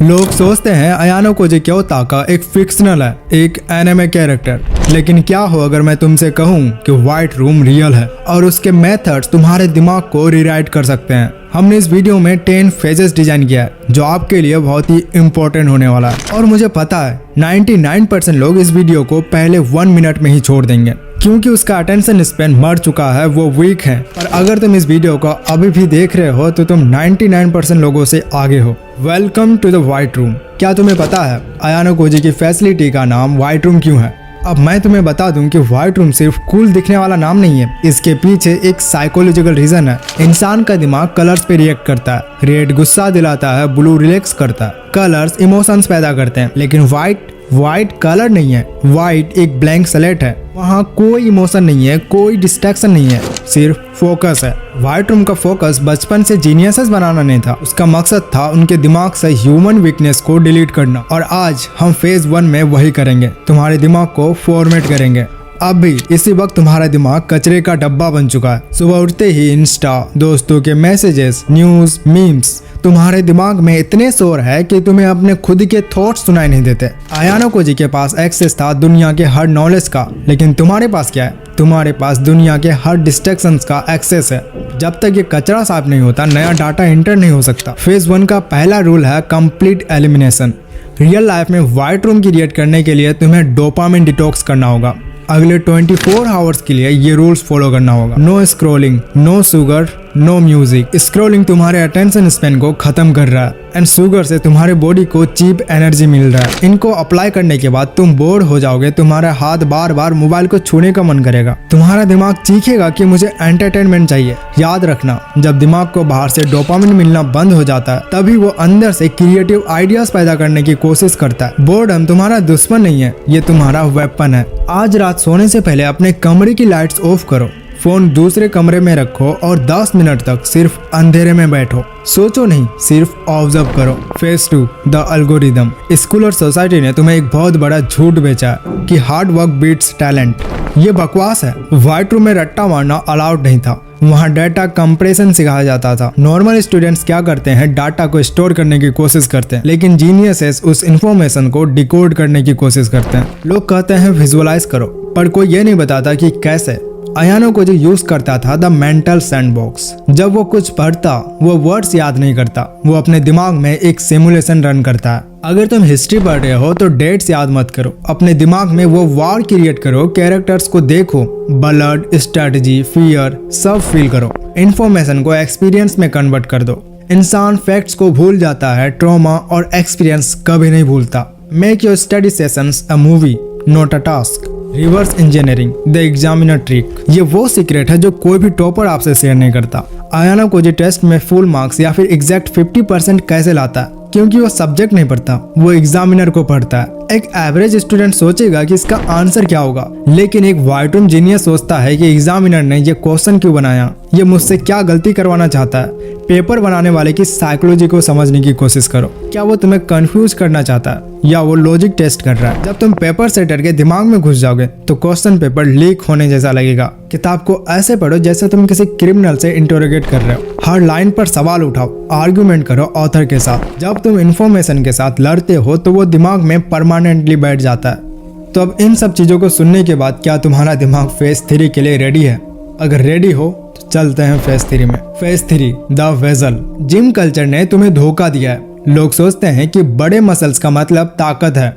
लोग सोचते हैं अयानो कोजी क्योताका एक फिक्शनल है, एक एनिमे कैरेक्टर। लेकिन क्या हो अगर मैं तुमसे कहूं कि व्हाइट रूम रियल है और उसके मेथड्स तुम्हारे दिमाग को रिराइट कर सकते हैं। हमने इस वीडियो में 10 फेजेस डिजाइन किया है जो आपके लिए बहुत ही इम्पोर्टेंट होने वाला है। और मुझे पता है 99% लोग इस वीडियो को पहले 1 मिनट में ही छोड़ देंगे क्योंकि उसका अटेंशन स्पैन मर चुका है, वो वीक है। पर अगर तुम इस वीडियो को अभी भी देख रहे हो तो तुम 99% लोगों से आगे हो। Welcome to the white room. क्या तुम्हें पता है अयानो कोजी की फैसिलिटी का नाम व्हाइट रूम क्यों है? अब मैं तुम्हें बता दूं कि व्हाइट रूम सिर्फ कूल दिखने वाला नाम नहीं है, इसके पीछे एक साइकोलॉजिकल रीजन है। इंसान का दिमाग कलर्स पे रिएक्ट करता है। रेड गुस्सा दिलाता है, ब्लू रिलैक्स करता है। कलर्स इमोशंस पैदा करते हैं, लेकिन व्हाइट कलर नहीं है। व्हाइट एक ब्लैंक स्लेट है, वहाँ कोई इमोशन नहीं है, कोई डिस्ट्रैक्शन नहीं है, सिर्फ फोकस है। व्हाइट रूम का फोकस बचपन से जीनियसेस बनाना नहीं था, उसका मकसद था उनके दिमाग से ह्यूमन वीकनेस को डिलीट करना। और आज हम फेज 1 में वही करेंगे, तुम्हारे दिमाग को फॉर्मेट करेंगे। अब भी इसी वक्त तुम्हारा दिमाग कचरे का डब्बा बन चुका है। सुबह उठते ही इंस्टा, दोस्तों के मैसेजेस, न्यूज, मीम्स, तुम्हारे दिमाग में इतने शोर है कि तुम्हें अपने खुद के थॉट्स सुनाई नहीं देते। अयानो कोजी के पास एक्सेस था दुनिया के हर नॉलेज का, लेकिन तुम्हारे पास क्या है? तुम्हारे पास दुनिया के हर डिस्ट्रैक्शंस का एक्सेस है। जब तक ये कचरा साफ नहीं होता, नया डाटा एंटर नहीं हो सकता। फेज 1 का पहला रूल है कंप्लीट एलिमिनेशन। रियल लाइफ में व्हाइट रूम क्रिएट करने के लिए तुम्हें डोपामिन डिटॉक्स करना होगा। अगले 24 आवर्स के लिए ये रूल्स फॉलो करना होगा। No scrolling, no sugar, no music. Scrolling तुम्हारे अटेंशन स्पैन को खत्म कर रहा है एंड शुगर से तुम्हारे बॉडी को चीप एनर्जी मिल रहा है। इनको अप्लाई करने के बाद तुम बोर हो जाओगे, तुम्हारा हाथ बार बार मोबाइल को छूने का मन करेगा, तुम्हारा दिमाग चीखेगा कि मुझे एंटरटेनमेंट चाहिए। याद रखना, जब दिमाग को बाहर से डोपामिन मिलना बंद हो जाता है तभी वो अंदर से क्रिएटिव आइडियाज पैदा करने की कोशिश करता है। बोर्डम तुम्हारा दुश्मन नहीं है, ये तुम्हारा वेपन है। आज रात सोने से पहले अपने कमरे की लाइट्स ऑफ करो, फोन दूसरे कमरे में रखो और 10 मिनट तक सिर्फ अंधेरे में बैठो। सोचो नहीं, सिर्फ ऑब्जर्व करो। Phase 2 the algorithm. स्कूल और सोसाइटी ने तुम्हें एक बहुत बड़ा झूठ बेचा है कि हार्ड वर्क बीट्स टैलेंट। ये बकवास है। व्हाइट रूम में रट्टा मारना अलाउड नहीं था, वहाँ डाटा कंप्रेशन सिखाया जाता था। नॉर्मल स्टूडेंट्स क्या करते हैं, डाटा को स्टोर करने की कोशिश करते हैं, लेकिन जीनियसेस उस इंफॉर्मेशन को डिकोड करने की कोशिश करते हैं। लोग कहते हैं विजुअलाइज करो, पर कोई ये नहीं बताता कि कैसे। अयानो कोजी यूज करता था द मेंटल सैंडबॉक्स। जब वो कुछ पढ़ता, वो वर्ड्स याद नहीं करता, वो अपने दिमाग में एक सिमुलेशन रन करता है। अगर तुम हिस्ट्री पढ़ रहे हो तो डेट्स याद मत करो, अपने दिमाग में वो वार क्रिएट करो, कैरेक्टर्स को देखो, ब्लड, स्ट्रेटजी, फियर सब फील करो। इंफॉर्मेशन को एक्सपीरियंस में कन्वर्ट कर दो। इंसान फैक्ट्स को भूल जाता है, ट्रॉमा और एक्सपीरियंस कभी नहीं भूलता। Make your study sessions a movie, not a task. Reverse engineering, the examiner trick. ये वो सीक्रेट है जो कोई भी टॉपर आपसे शेयर नहीं करता। अयानो कोजी टेस्ट में फुल मार्क्स या फिर एग्जैक्ट 50% कैसे लाता है? क्योंकि वो सब्जेक्ट नहीं पढ़ता, वो एग्जामिनर को पढ़ता है। एक एवरेज स्टूडेंट सोचेगा कि इसका आंसर क्या होगा, लेकिन एक व्हाइट रूम जीनियस सोचता है कि एग्जामिनर ने ये क्वेश्चन क्यों बनाया, ये मुझसे क्या गलती करवाना चाहता है। पेपर बनाने वाले की साइकोलॉजी को समझने की कोशिश करो। क्या वो तुम्हें कंफ्यूज करना चाहता है या वो लॉजिक टेस्ट कर रहा है? जब तुम पेपर सेटर के दिमाग में घुस जाओगे तो क्वेश्चन पेपर लीक होने जैसा लगेगा। किताब को ऐसे पढ़ो जैसे तुम किसी क्रिमिनल से इंटरोगेट कर रहे हो। हर लाइन पर सवाल उठाओ, आर्गुमेंट करो ऑथर के साथ। जब तुम इन्फॉर्मेशन के साथ लड़ते हो तो वो दिमाग में परमानेंटली बैठ जाता है। तो अब इन सब चीजों को सुनने के बाद क्या तुम्हारा दिमाग फेज 3 के लिए रेडी है? अगर रेडी हो तो चलते हैं फेज 3 में। Phase 3 the vessel. Gym culture ने तुम्हें धोखा दिया है। लोग सोचते हैं कि बड़े मसल्स का मतलब ताकत है।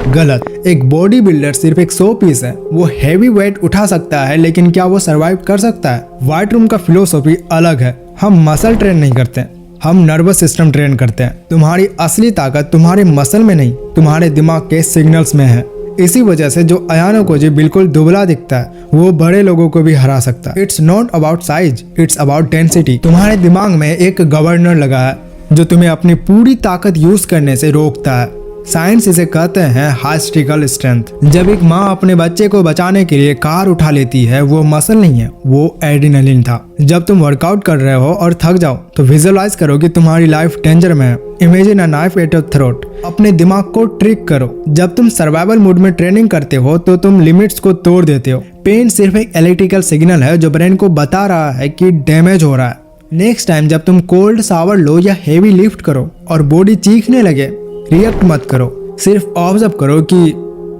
गलत। एक बॉडी बिल्डर सिर्फ एक 100 पीस है। वो हैवी वेट उठा सकता है, लेकिन क्या वो सरवाइव कर सकता है? व्हाइट रूम का फिलोसॉफी अलग है। हम मसल ट्रेन नहीं करते, हम नर्वस सिस्टम ट्रेन करते हैं। तुम्हारी असली ताकत तुम्हारे मसल में नहीं, तुम्हारे दिमाग के सिग्नल्स में है। इसी वजह से जो अयानो कोजी बिल्कुल दुबला दिखता है, वो बड़े लोगों को भी हरा सकता है। It's not about size, it's about density. तुम्हारे दिमाग में एक गवर्नर लगा है जो तुम्हें अपनी पूरी ताकत यूज करने से रोकता है। साइंस इसे कहते हैं हाइस्टिकल स्ट्रेंथ। जब एक माँ अपने बच्चे को बचाने के लिए कार उठा लेती है, वो मसल नहीं है, वो एड्रेनलिन था। जब तुम वर्कआउट कर रहे हो और थक जाओ तो विजुअलाइज करो कि तुम्हारी लाइफ डेंजर में है। Imagine a knife at your throat. अपने दिमाग को ट्रिक करो। जब तुम सर्वाइवल मूड में ट्रेनिंग करते हो तो तुम लिमिट्स को तोड़ देते हो। पेन सिर्फ एक इलेक्ट्रिकल सिग्नल है जो ब्रेन को बता रहा है कि डैमेज हो रहा है। नेक्स्ट टाइम जब तुम कोल्ड शावर लो या हेवी लिफ्ट करो और बॉडी चीखने लगे रिएक्ट मत करो, सिर्फ ऑब्जर्व करो कि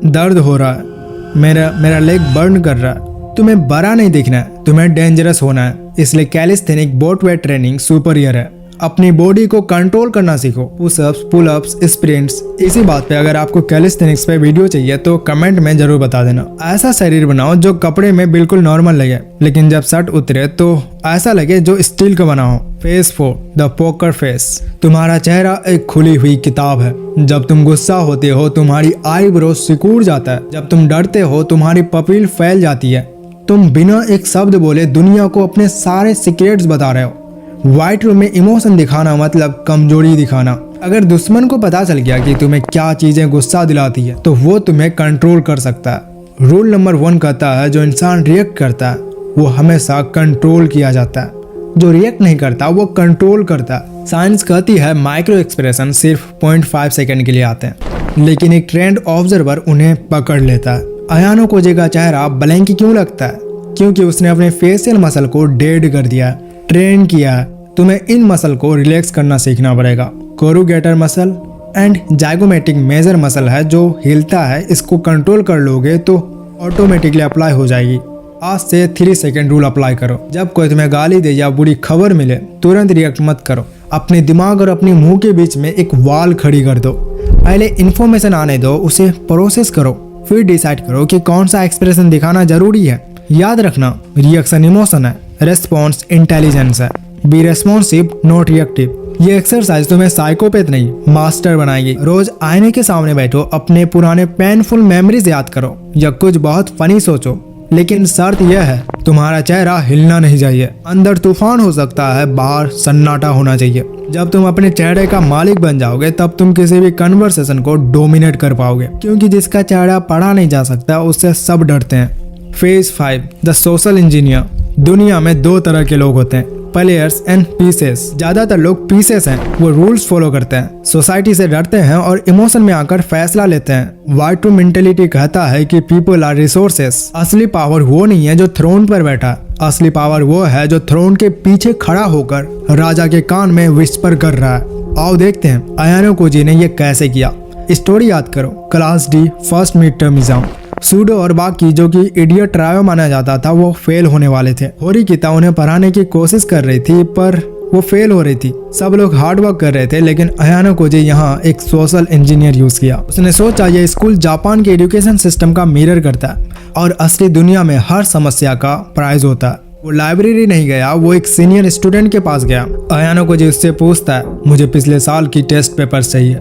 दर्द हो रहा है, मेरा लेग बर्न कर रहा है। तुम्हें बड़ा नहीं दिखना है, तुम्हें डेंजरस होना है। इसलिए calisthenic boat weight training superior है। अपनी बॉडी को कंट्रोल करना सीखो। Pushups, pullups, sprints. इसी बात पे अगर आपको कैलिस्थेनिक्स पे वीडियो चाहिए तो कमेंट में जरूर बता देना। ऐसा शरीर बनाओ जो कपड़े में बिल्कुल नॉर्मल लगे, लेकिन जब शर्ट उतरे तो ऐसा लगे जो स्टील का बना हो। Face 4 the poker face. तुम्हारा चेहरा एक खुली हुई किताब है। जब तुम गुस्सा होते हो तुम्हारी आईब्रो सिकुड़ जाता है। जब तुम डरते हो तुम्हारी पपील फैल जाती है। तुम बिना एक शब्द बोले दुनिया को अपने सारे सीक्रेट्स बता रहे हो। व्हाइट रूम में इमोशन दिखाना मतलब कमजोरी दिखाना। अगर दुश्मन को पता चल गया कि तुम्हें क्या चीजें गुस्सा दिलाती है तो वो तुम्हें कंट्रोल कर सकता है। रूल नंबर 1 कहता है जो इंसान रिएक्ट करता है वो हमेशा कंट्रोल किया जाता है, जो रिएक्ट नहीं करता वो कंट्रोल करता है। साइंस कहती है माइक्रो एक्सप्रेशन सिर्फ 0.5 सेकेंड के लिए आते हैं, लेकिन एक ट्रेंड ऑब्जर्वर उन्हें पकड़ लेता है। अयानो कोजे का चेहरा ब्लैंक क्यों लगता है? क्योंकि उसने अपने फेशियल मसल को डेड कर दिया है, ट्रेन किया है। तुम्हें इन मसल को रिलैक्स करना सीखना पड़ेगा। Corrugator muscle and zygomatic major muscle है जो हिलता है। इसको कंट्रोल कर लोगे तो ऑटोमेटिकली अप्लाई हो जाएगी। आज से 3 सेकेंड रूल अप्लाई करो। जब कोई तुम्हें गाली दे या बुरी खबर मिले तुरंत रिएक्ट मत करो। अपने दिमाग और अपने मुंह के बीच में एक वॉल खड़ी कर दो। पहले इन्फॉर्मेशन आने दो, उसे प्रोसेस करो, फिर डिसाइड करो कि कौन सा एक्सप्रेशन दिखाना जरूरी है। याद रखना, रिएक्शन इमोशन है, रेस्पॉन्स इंटेलिजेंस है। Be responsive not reactive. ये एक्सरसाइज तुम्हें साइकोपैथ नहीं मास्टर बनाएगी। रोज आईने के सामने बैठो, अपने पुराने पेनफुल मेमोरीज याद करो या कुछ बहुत फनी सोचो, लेकिन शर्त यह है तुम्हारा चेहरा हिलना नहीं चाहिए। अंदर तूफान हो सकता है, बाहर सन्नाटा होना चाहिए। जब तुम अपने चेहरे का मालिक बन जाओगे तब तुम किसी भी कन्वर्सेशन को डोमिनेट कर पाओगे, क्योंकि जिसका चेहरा पढ़ा नहीं जा सकता उससे सब डरते हैं। Phase 5 the social engineer. दुनिया में 2 तरह के लोग होते हैं, प्लेयर्स एंड पीसेस। ज्यादातर लोग पीसेस हैं, वो रूल्स फॉलो करते हैं, सोसाइटी से डरते हैं और इमोशन में आकर फैसला लेते हैं। व्हाइट रूम मेंटेलिटी कहता है कि पीपल आर रिसोर्सेस। असली पावर वो नहीं है जो थ्रोन पर बैठा है, असली पावर वो है जो थ्रोन के पीछे खड़ा होकर राजा के कान में विस्पर कर रहा है। आओ देखते हैं अयानो कोजी ने ये कैसे किया। स्टोरी याद करो, class D first mid term exam. Pseudo और बाकी जो कि इडियट ट्रायो माना जाता था वो फेल होने वाले थे। होरिकिता उन्हें पढ़ाने की कोशिश कर रही थी पर वो फेल हो रही थी। सब लोग हार्ड वर्क कर रहे थे, लेकिन अयानो कोजी यहाँ एक सोशल इंजीनियर यूज किया। उसने सोचा ये स्कूल जापान के एजुकेशन सिस्टम का मिरर करता है और असली दुनिया में हर समस्या का प्राइज होता है। वो लाइब्रेरी नहीं गया, वो एक सीनियर स्टूडेंट के पास गया। अयानो कोजी उससे पूछता है मुझे पिछले साल की टेस्ट पेपर चाहिए।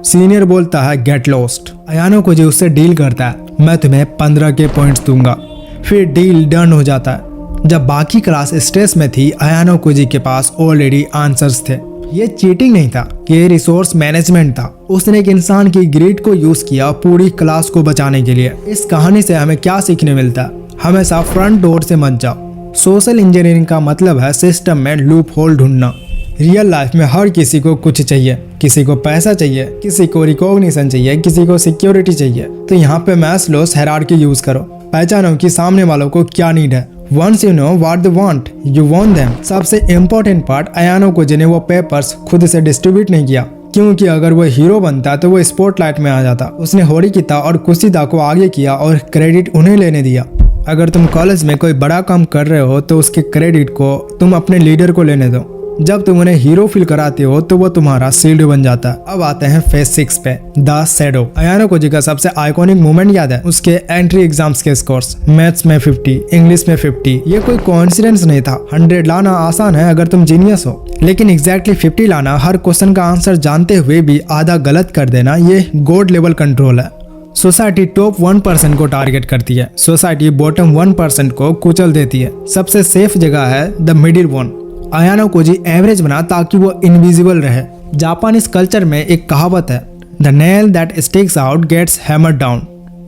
सीनियर बोलता है गेट लॉस्ट। अयानो कोजी उससे डील करता है, मैं तुम्हें 15 के पॉइंट्स दूंगा। फिर डील डन हो जाता है। जब बाकी क्लास स्ट्रेस में थी अयानो कोजी के पास ऑलरेडी आंसर्स थे। ये चीटिंग नहीं था, ये रिसोर्स मैनेजमेंट था। उसने एक इंसान की ग्रीड को यूज किया पूरी क्लास को बचाने के लिए। इस कहानी से हमें क्या सीखने मिलता है? हमेशा फ्रंट डोर से मत जाओ। सोशल इंजीनियरिंग का मतलब है सिस्टम में लूप होल ढूंढना। रियल लाइफ में हर किसी को कुछ चाहिए, किसी को पैसा चाहिए, किसी को रिकॉग्निशन चाहिए, किसी को सिक्योरिटी चाहिए। तो यहाँ पे मैस्लोस हायरार्की यूज करो। पहचानो कि सामने वालों को क्या नीड है। Once you know what they want, you want them। सबसे इम्पोर्टेंट पार्ट, अयानो कोजी ने वो पेपर्स खुद से डिस्ट्रीब्यूट नहीं किया, क्योंकि अगर वो हीरो बनता तो वो स्पॉटलाइट में आ जाता। उसने होरिकिता और कुशिदा को आगे किया और क्रेडिट उन्हें लेने दिया। अगर तुम कॉलेज में कोई बड़ा काम कर रहे हो तो उसके क्रेडिट को तुम अपने लीडर को लेने दो। जब तुम उन्हें हीरो फील कराते हो तो वो तुम्हारा शील्ड बन जाता है। अब आते हैं फेज 6 पे, द शैडो। अयानो कोजी का सबसे आइकॉनिक मोमेंट याद है? उसके एंट्री एग्जाम्स के स्कोर्स। मैथ्स में 50, इंग्लिश में 50। ये कोई कोइंसिडेंस नहीं था। 100 लाना आसान है अगर तुम जीनियस हो, लेकिन एग्जैक्टली 50 लाना, हर क्वेश्चन का आंसर जानते हुए भी आधा गलत कर देना, ये गॉड लेवल कंट्रोल है। सोसाइटी टॉप 1% को टारगेट करती है, सोसाइटी बॉटम 1% को कुचल देती है। सबसे सेफ जगह है the middle one. Ayano Kouji average बना ताकि वो इनविजिबल रहे। जापानीज कल्चर में एक कहावत है, the nail that sticks out gets hammered down.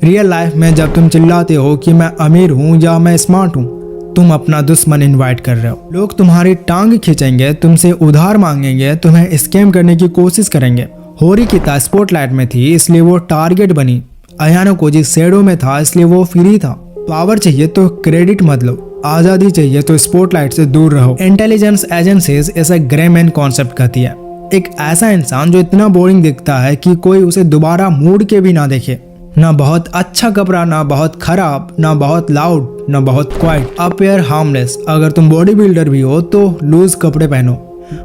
Real life में जब तुम चिल्लाते हो कि मैं अमीर हूँ या मैं स्मार्ट हूँ, तुम अपना दुश्मन इनवाइट कर रहे हो। लोग तुम्हारी टांग खींचेंगे, तुमसे उधार मांगेंगे, तुम्हें स्कैम करने की कोशिश करेंगे। होरिकिता स्पॉटलाइट में थी इसलिए वो टारगेट बनी। अयानो कोजी शैडो में था इसलिए वो फ्री था। पावर चाहिए तो क्रेडिट मत लो, आजादी चाहिए तो स्पॉटलाइट से दूर रहो। इंटेलिजेंस एजेंसीज ऐसा ग्रे मैन कॉन्सेप्ट कहती है। एक ऐसा इंसान जो इतना बोरिंग दिखता है कि कोई उसे दोबारा मूड के भी ना देखे। ना बहुत अच्छा कपड़ा, ना बहुत खराब, ना बहुत लाउड, ना बहुत क्वाइट। Appear harmless. अगर तुम बॉडी बिल्डर भी हो तो लूज कपड़े पहनो,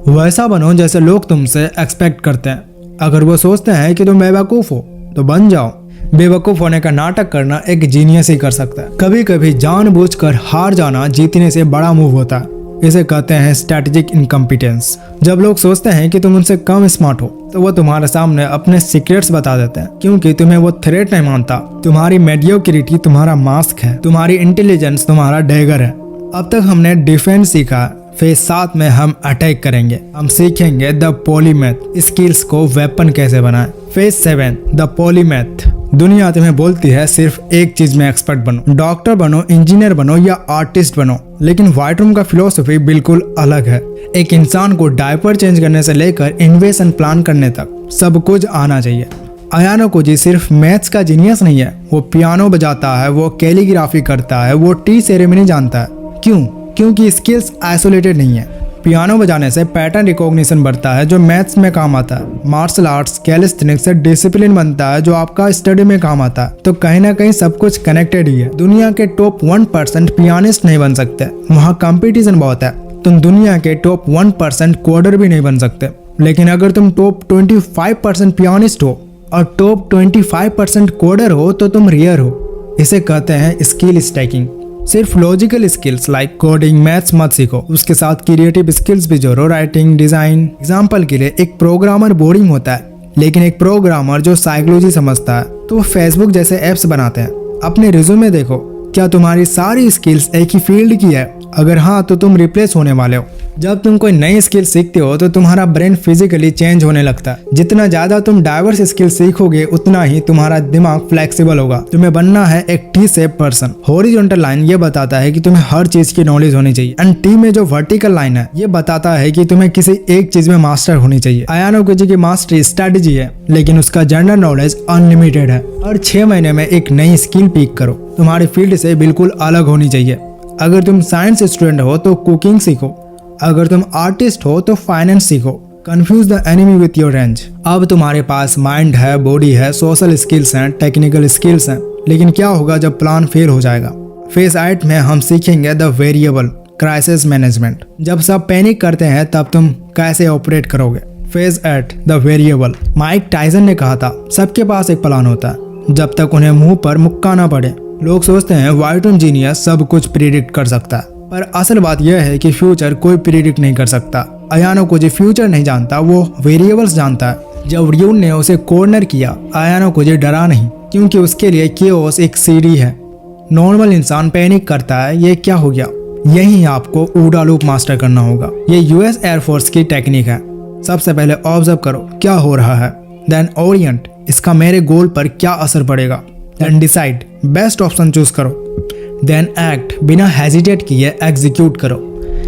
वैसा बनो जैसे लोग तुमसे एक्सपेक्ट करते हैं। अगर वो सोचते हैं कि तुम बेवकूफ़ हो तो बन जाओ। बेवकूफ़ होने का नाटक करना एक जीनियस ही कर सकता है। कभी कभी जानबूझकर हार जाना जीतने से बड़ा मूव होता है। इसे कहते हैं स्ट्रैटेजिक इनकम्पिटेंस। जब लोग सोचते हैं कि तुम उनसे कम स्मार्ट हो तो वो तुम्हारे सामने अपने सीक्रेट्स बता देते हैं, क्योंकि तुम्हें वो थ्रेट नहीं मानता। तुम्हारी मेडियोक्रिटी तुम्हारा मास्क है, तुम्हारी इंटेलिजेंस तुम्हारा डैगर है। अब तक हमने डिफेंस सीखा, फेज 7 में हम अटैक करेंगे। हम सीखेंगे द पॉलीमैथ, स्किल्स को वेपन कैसे बनाएं। Phase 7 the polymath. दुनिया तुम्हें बोलती है सिर्फ एक चीज में एक्सपर्ट बनो, डॉक्टर बनो, इंजीनियर बनो या आर्टिस्ट बनो, लेकिन व्हाइट रूम का फिलोसफी बिल्कुल अलग है। एक इंसान को डायपर चेंज करने से लेकर इन्वेशन प्लान करने तक सब कुछ आना चाहिए। अयानो कोजी सिर्फ मैथ्स का जीनियस नहीं है, वो पियानो बजाता है, वो कैलीग्राफी करता है, वो टी सेरेमनी जानता है। क्यों? क्योंकि स्किल्स आइसोलेटेड नहीं है। पियानो बजाने से पैटर्न रिकॉग्निशन बढ़ता है जो मैथ्स में काम आता है। मार्शल आर्ट्स, कैलिस्थेनिक्स से डिसिप्लिन बनता है जो आपका स्टडी में काम आता है। तो कहीं ना कहीं सब कुछ कनेक्टेड ही है। दुनिया के टॉप 1% पियानिस्ट नहीं बन सकते, वहाँ कंपटीशन बहुत है। तुम दुनिया के टॉप 1% कोडर भी नहीं बन सकते, लेकिन अगर तुम टॉप 25% पियानिस्ट हो और टॉप 25% कोडर हो तो तुम रेयर हो। इसे कहते हैं स्किल स्टैकिंग। सिर्फ logical skills like coding, maths मत सीखो, उसके साथ क्रिएटिव स्किल्स भी जोड़ो, राइटिंग, डिजाइन। एग्जांपल के लिए एक प्रोग्रामर बोरिंग होता है, लेकिन एक प्रोग्रामर जो साइकोलॉजी समझता है तो वो फेसबुक जैसे ऐप्स बनाते हैं। अपने रिज्यूमे देखो, क्या तुम्हारी सारी स्किल्स एक ही फील्ड की है? अगर हाँ तो तुम रिप्लेस होने वाले हो। जब तुम कोई नई स्किल सीखते हो तो तुम्हारा ब्रेन फिजिकली चेंज होने लगता है। जितना ज्यादा तुम डाइवर्स स्किल सीखोगे उतना ही तुम्हारा दिमाग फ्लेक्सिबल होगा। तुम्हें बनना है एक T shape person. Horizontal line ये बताता है कि तुम्हें हर चीज की नॉलेज होनी चाहिए, एंड टी में जो वर्टिकल लाइन है ये बताता है कि तुम्हें किसी एक चीज में मास्टर होनी चाहिए। अयानो कोजी की मास्टरी स्ट्रेटजी है, लेकिन उसका जनरल नॉलेज अनलिमिटेड है। हर 6 महीने में एक नई स्किल पिक करो, तुम्हारी फील्ड से बिल्कुल अलग होनी चाहिए। अगर तुम साइंस स्टूडेंट हो तो कुकिंग सीखो, अगर तुम आर्टिस्ट हो तो फाइनेंस सीखो। Confuse the enemy with your range. अब तुम्हारे पास माइंड है, बॉडी है, सोशल स्किल्स हैं, टेक्निकल स्किल्स हैं, लेकिन क्या होगा जब प्लान फेल हो जाएगा? फेज 8 में हम सीखेंगे द वेरिएबल, क्राइसिस मैनेजमेंट। जब सब पैनिक करते हैं तब तुम कैसे ऑपरेट करोगे? Phase 8 the variable. Mike Tyson ने कहा था सबके पास एक प्लान होता है जब तक उन्हें मुंह पर मुक्का ना पड़े। लोग सोचते हैं व्हाइट रूम जीनियस सब कुछ प्रिडिक्ट कर सकता है, पर असल बात यह है कि फ्यूचर कोई प्रिडिक्ट नहीं कर सकता। अयानो कोजी फ्यूचर नहीं जानता, वो वेरिएबल्स जानता है। जब रियून ने उसे कॉर्नर किया, अयानो कोजी डरा नहीं, क्योंकि उसके लिए केओस एक सीढ़ी है। नॉर्मल इंसान पैनिक करता है, ये क्या हो गया? यही आपको ऊडा लूप मास्टर करना होगा। ये यूएस एयरफोर्स की टेक्निक है। सबसे पहले ऑब्जर्व करो क्या हो रहा है, देन ओरिएंट, इसका मेरे गोल पर क्या असर पड़ेगा, then decide, best option choose करो, देन एक्ट, बिना हेजिटेट किए एग्जीक्यूट करो।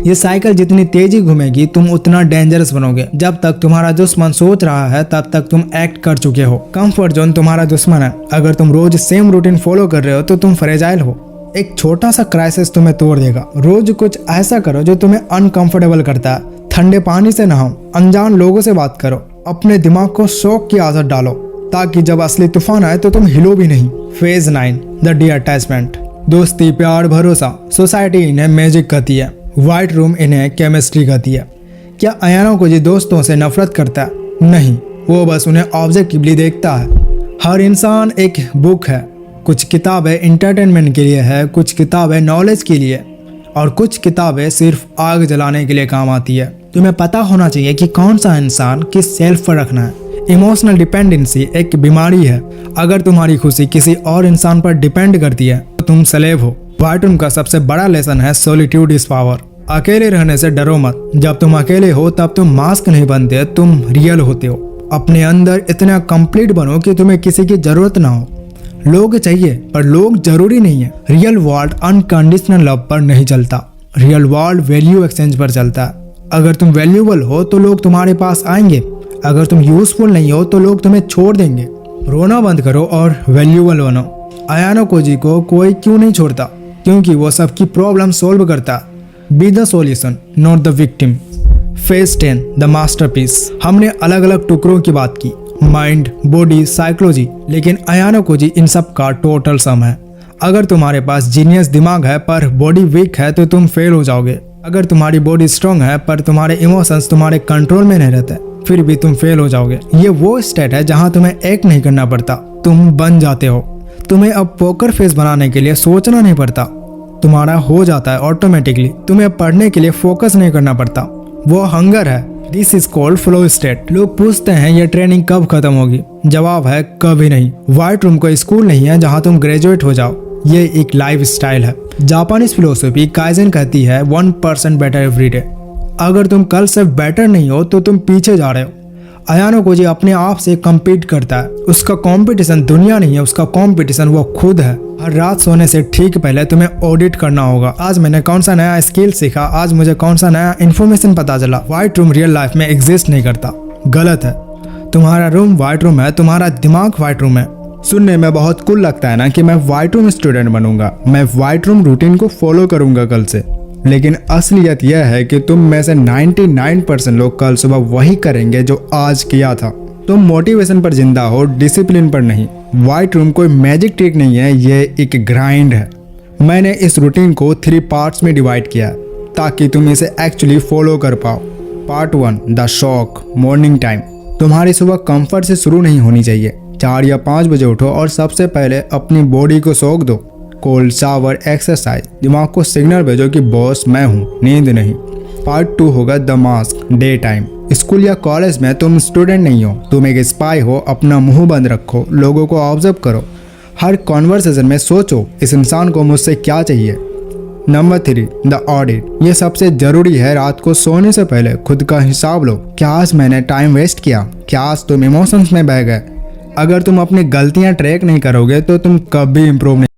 ये साइकिल जितनी तेजी घूमेगी तुम उतना डेंजरस बनोगे। जब तक तुम्हारा दुश्मन सोच रहा है तब तक तुम एक्ट कर चुके हो। कंफर्ट जोन तुम्हारा दुश्मन है। अगर तुम रोज सेम रूटीन फॉलो कर रहे हो तो तुम फ्रेजाइल हो। एक छोटा सा क्राइसिस तुम्हें तोड़ देगा। रोज कुछ ऐसा करो जो तुम्हें अनकंफर्टेबल करता है। ठंडे पानी से नहाओ, अनजान लोगों से बात करो, अपने दिमाग को शौक की आदत डालो ताकि जब असली तूफान आए तो तुम हिलो भी नहीं। Phase 9 the D attachment. दोस्ती, प्यार, भरोसा। सोसाइटी इन्हें मैजिक कहती है, व्हाइट रूम इन्हें केमिस्ट्री कहती है। क्या अयानो कोजी दोस्तों से नफरत करता है? नहीं, वो बस उन्हें ऑब्जेक्टिवली देखता है। हर इंसान एक बुक है। कुछ किताबें इंटरटेनमेंट के लिए है, कुछ किताबें नॉलेज के लिए, और कुछ किताबें सिर्फ आग जलाने के लिए काम आती है। तुम्हें पता होना चाहिए कि कौन सा इंसान किस सेल्फ पर रखना है। इमोशनल डिपेंडेंसी एक बीमारी है। अगर तुम्हारी खुशी किसी और इंसान पर डिपेंड करती है तो तुम स्लेव हो। व्हाइट रूम का सबसे बड़ा लेसन है सॉलिट्यूड इज पावर। अकेले रहने से डरो मत। जब तुम अकेले हो तब तुम मास्क नहीं बनते, तुम रियल होते हो। अपने अंदर इतना कंप्लीट बनो कि तुम्हें किसी की जरूरत ना हो। लोग चाहिए पर लोग जरूरी नहीं है। रियल वर्ल्ड अनकंडीशनल लव पर नहीं चलता, रियल वर्ल्ड वैल्यू एक्सचेंज पर चलता है। अगर तुम वैल्यूबल हो तो लोग तुम्हारे पास आएंगे, अगर तुम यूजफुल नहीं हो तो लोग तुम्हें छोड़ देंगे। रोना बंद करो और वैल्यूबल बनो। अयानो कोजी को कोई क्यों नहीं छोड़ता? क्योंकि वो सबकी प्रॉब्लम सॉल्व करता। Be the solution not the victim. Phase 10 the masterpiece. हमने अलग अलग टुकड़ों की बात की, माइंड, बॉडी, साइकोलॉजी, लेकिन अयानो कोजी इन सब का टोटल सम है। अगर तुम्हारे पास जीनियस दिमाग है पर बॉडी वीक है तो तुम फेल हो जाओगे। अगर तुम्हारी बॉडी स्ट्रांग है पर तुम्हारे इमोशंस तुम्हारे कंट्रोल में नहीं रहते, फिर भी तुम फेल हो जाओगे। ये वो स्टेट है जहां तुम्हें एक्ट नहीं करना पड़ता, तुम बन जाते हो। तुम्हें अब पोकर फेस बनाने के लिए सोचना नहीं पड़ता, तुम्हारा हो जाता है ऑटोमेटिकली। तुम्हें पढ़ने के लिए फोकस नहीं करना पड़ता, वो हंगर है। This is called flow state. लोग पूछते हैं ये ट्रेनिंग कब खत्म होगी? जवाब है कभी नहीं। व्हाइट रूम कोई स्कूल नहीं है जहां तुम ग्रेजुएट हो जाओ, ये एक लाइफ स्टाइल है। जापानीज फिलोसफी काइजन कहती है 1% बेटर एवरी डे। अगर तुम कल से बेटर नहीं हो तो तुम पीछे जा रहे हो। अयानो कोजी अपने आप से कम्पीट करता है। उसका कंपटीशन दुनिया नहीं है, उसका कंपटीशन वो खुद है। हर रात सोने से ठीक पहले तुम्हें ऑडिट करना होगा, आज मैंने कौन सा नया स्किल सीखा, आज मुझे कौन सा नया इन्फॉर्मेशन पता चला। व्हाइट रूम रियल लाइफ में एग्जिस्ट नहीं करता, गलत है। तुम्हारा रूम व्हाइट रूम है, तुम्हारा दिमाग व्हाइट रूम है। सुनने में बहुत कूल लगता है ना कि मैं व्हाइट रूम स्टूडेंट बनूंगा, मैं व्हाइट रूम रूटीन को फॉलो करूंगा कल से, लेकिन असलियत यह है कि तुम में से 99% लोग कल सुबह वही करेंगे जो आज किया था। तुम मोटिवेशन पर जिंदा हो, डिसिप्लिन पर नहीं। व्हाइट रूम कोई मैजिक ट्रिक नहीं है, ये एक ग्राइंड है। मैंने इस रूटीन को 3 पार्ट्स में डिवाइड किया ताकि तुम इसे एक्चुअली फॉलो कर पाओ। Part 1 the shock morning time. तुम्हारी सुबह कंफर्ट से शुरू नहीं होनी चाहिए। 4 या 5 बजे उठो और सबसे पहले अपनी बॉडी को सोख दो। कोल्ड शावर, एक्सरसाइज, दिमाग को सिग्नल भेजो कि बॉस मैं हूँ, नींद नहीं। पार्ट 2 होगा the mask day time. School या कॉलेज में तुम स्टूडेंट नहीं हो, तुम एक स्पाई हो। अपना मुंह बंद रखो, लोगों को ऑब्जर्व करो। हर कॉन्वर्सेशन में सोचो इस इंसान को मुझसे क्या चाहिए। Number 3 the audit. ये सबसे जरूरी है। रात को सोने से पहले खुद का हिसाब लो। क्या आज मैंने टाइम वेस्ट किया? क्या आज तुम इमोशंस में बह गए? अगर तुम अपनी गलतियां ट्रैक नहीं करोगे तो तुम कभी इंप्रूव नहीं